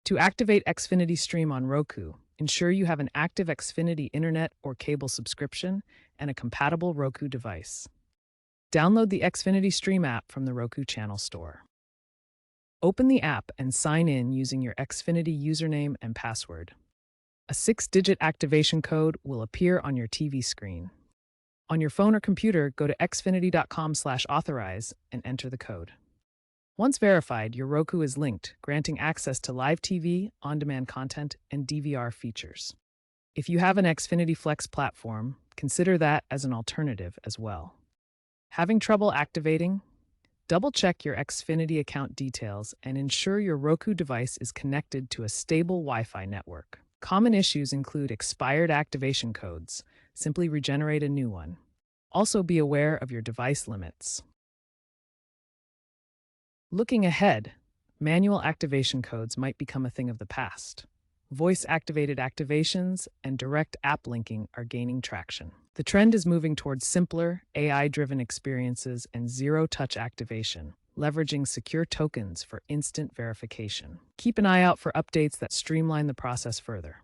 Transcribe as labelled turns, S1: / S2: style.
S1: To activate Xfinity Stream on Roku, ensure you have an active Xfinity internet or cable subscription and a compatible Roku device. Download the Xfinity Stream app from the Roku Channel Store. Open the app and sign in using your Xfinity username and password. A 6-digit activation code will appear on your TV screen. On your phone or computer, go to xfinity.com/authorize and enter the code. Once verified, your Roku is linked, granting access to live TV, on-demand content, and DVR features. If you have an Xfinity Flex platform, consider that as an alternative as well. Having trouble activating? Double-check your Xfinity account details and ensure your Roku device is connected to a stable Wi-Fi network. Common issues include expired activation codes. Simply regenerate a new one. Also be aware of your device limits. Looking ahead, manual activation codes might become a thing of the past. Voice-activated activations and direct app linking are gaining traction. The trend is moving towards simpler, AI-driven experiences and zero-touch activation, leveraging secure tokens for instant verification. Keep an eye out for updates that streamline the process further.